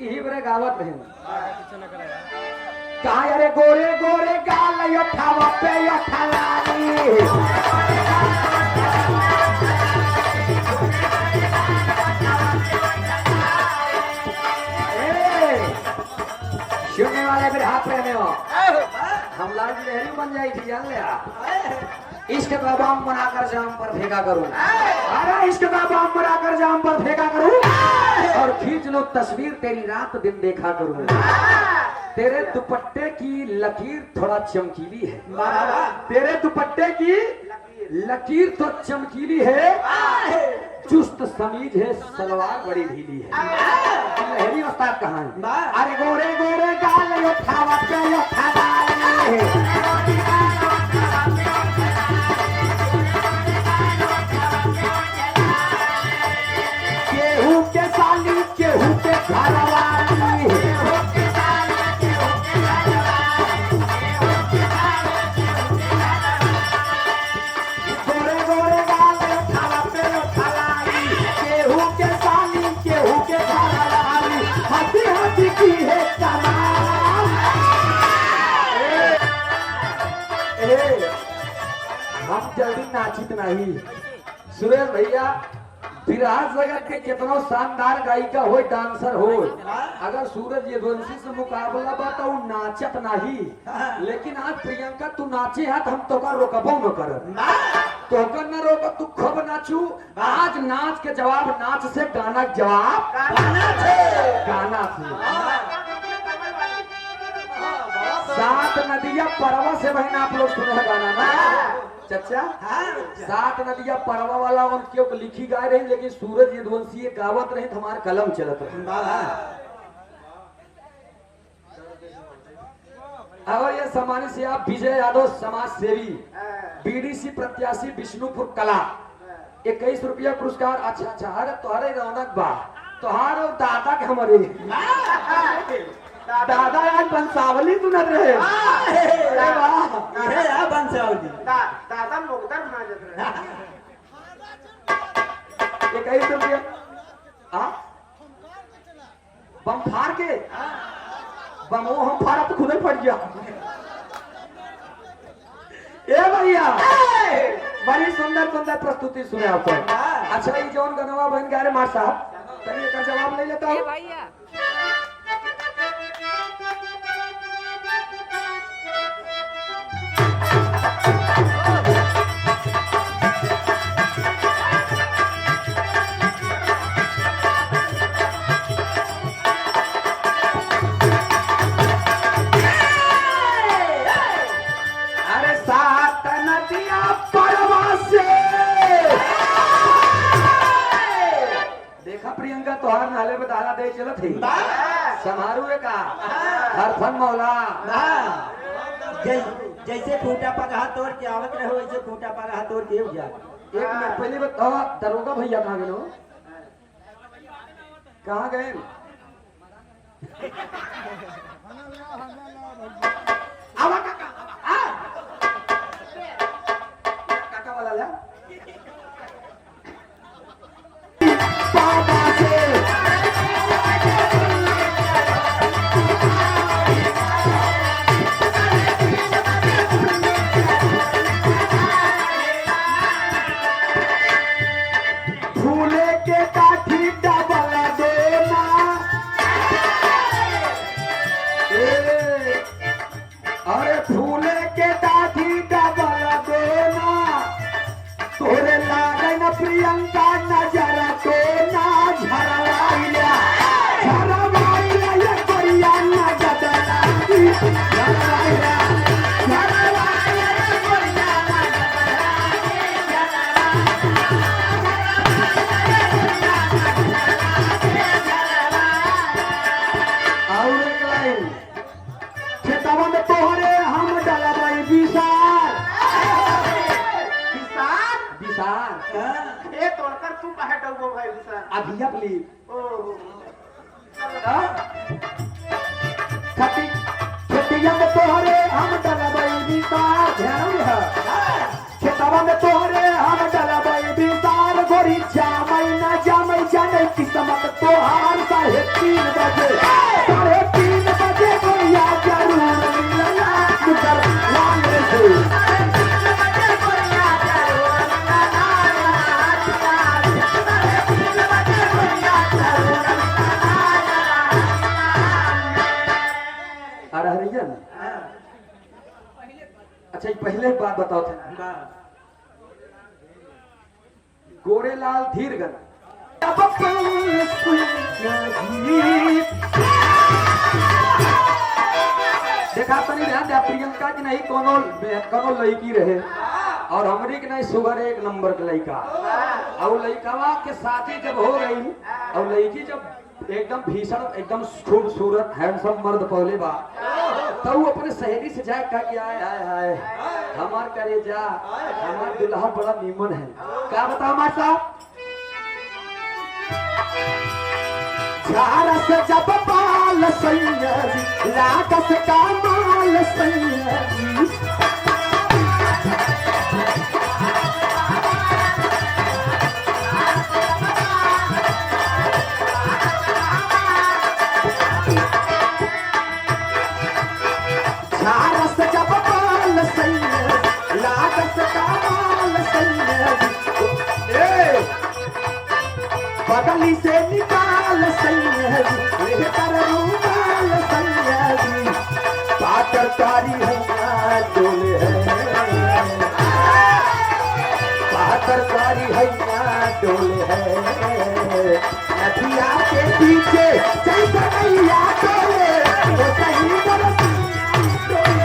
यही बड़े गावत रहे कहा अरे गोरे गोरे गाल यो ठावा पे यो ठलानी सुनने वाले फिर हाथ में हो हम लाल लहरी बन जाई थी जान ले इश्क का बम बनाकर जाम पर फेंका करूं अरे इश्क का बम बनाकर जाम पर फेंका करूं और खींच लो तस्वीर तेरी रात दिन देखा करूं तेरे दुपट्टे की लकीर थोड़ा चमकीली है तेरे दुपट्टे की लकीर तो चमकीली है चुस्त समीज है सलवार बड़ी ढीली है लहरी उस्ताद कहाँ है अरे गोरे गोरे गाल यो ठावा पे यो ठलानी केहू के साली केहू के घरवाली गोरे गोरे गाल यो ठावा पे यो ठलानी केहू के साली केहू के घरवाली हंसी हंसी की है कमाल हम जल्दी नाचित नहीं सुरेश भैया विराज जगत के कितना शानदार गायिका हो डांसर हो अगर सूरज यदुवंशी से मुकाबला बा तो नाचत नहीं लेकिन आज प्रियंका तू नाचे है तो हम तो का रोकबो न कर तो कर न रोक तू खूब नाचू आज नाच के जवाब नाच से गाना के जवाब गाना से सात नदिया परवा से बहन आप लोग सुने गाना ना चचा सात नदिया परवा वाला उनके लिखी गाय रही लेकिन सूरज यदुवंशी गावत रहे हमारे कलम चलत रहे और ये सम्मानित से आप विजय यादव समाज सेवी बीडीसी प्रत्याशी विष्णुपुर कला 21 रुपया पुरस्कार अच्छा अच्छा अरे तोहरे रौनक बा तोहार और दादा के हमारे दादा आज बंसावली सुनत रहे बंसावली दादा मुकदर माजत रहे 21 रुपया बम फाड़ के बमो हम फाड़ा तो खुद ही फट गया ए भैया बड़ी सुंदर सुंदर प्रस्तुति सुने आपको अच्छा ये जौन गनवा बहन गा रहे मार साहब तनी एकर जवाब ले लेता हूं भैया अरे सात नदिया परवा से देखा प्रियंका तोहार नाले में दाना दे चलत है समारोह का हर फन मौला जैसे फूटा पगहा तोड़ के आवत रहो वैसे फूटा पगहा तोड़ के जा एक मिनट पहले बताओ दरोगा भैया कहाँ गए कहाँ गए आवा काका काका वाला ले पापा से फूले के काठी डबल देना अरे फूले के काठी डबल देना तोरे लागे न प्रियंका नजर तो ना झरवाइला झरवाइला ये कोरिया नजर लागी झरवाइला झरवाइला ये कोरिया नजर लागी और एक लाइन खेतवा में तोहरे हम डलबई विशाल ये तोड़कर तू कहे डूबो भाई विशाल अभी अपनी ओहो खेतिया में तोहरे हम डलबई विशाल ध्यान है खेतवा में तोहरे हम डलबई विशाल गोरी जामई न जामई जाने किस्मत तोहार साढ़े 3 बजे अच्छा पहले एक बात बताओ थे गोरेलाल धीरगन देखा तनी ध्यान दे प्रियंका की नहीं कोनो लड़की रहे और हमरी के नहीं सुगर एक नंबर के लड़का और लड़कावा के साथी जब हो गई और लड़की जब एकदम भीषण एकदम खूबसूरत हैंडसम मर्द पहले बा तो वो अपने सहेली से जाए कहा कि आए हाय हाय हमार करे जा हमार दुल्हा बड़ा नीमन है क्या बताओ हमारे साहब झारस जब बाल सैयदी लागस का माल सैयदी झारस जब बाल सैयदी लागस का माल सैयदी बगली से निकाल सैयदी लेकर रूमाल सैयदी पाटरकारी है डोले है पाटरकारी है डोले है नदिया के पीछे जैसे नैया डोले वो सही बरसी डोले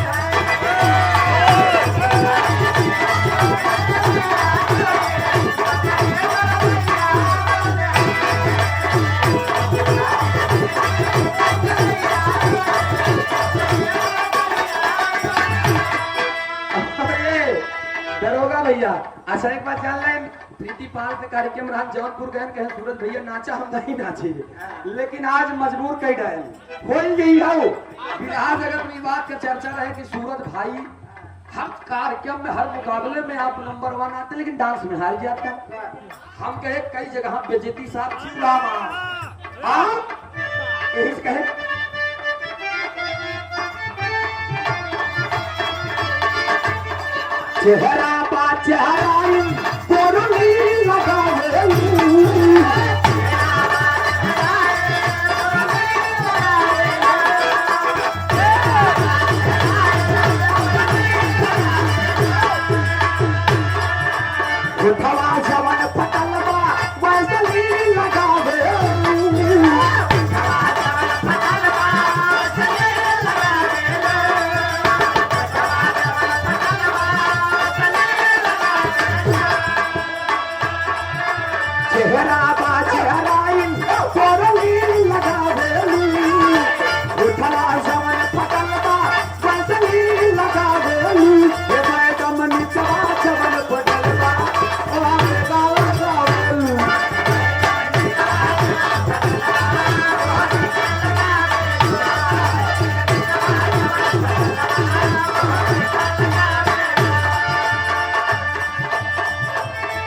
दरोगा भैया अच्छा एक बात जान लें प्रीति पाल के कार्यक्रम रहा जौनपुर गए कहे सूरज भैया नाचा हम नहीं नाचे लेकिन आज मजबूर कई डायल हो गई हो आज अगर मेरी बात का चर्चा रहे कि सूरज भाई हर कार्यक्रम में हर मुकाबले में आप नंबर 1 आते लेकिन डांस में हार जाते हम कहे कई जगह बेइज्जती साहब चूड़ा यही कहे चेहरा बा चेहरा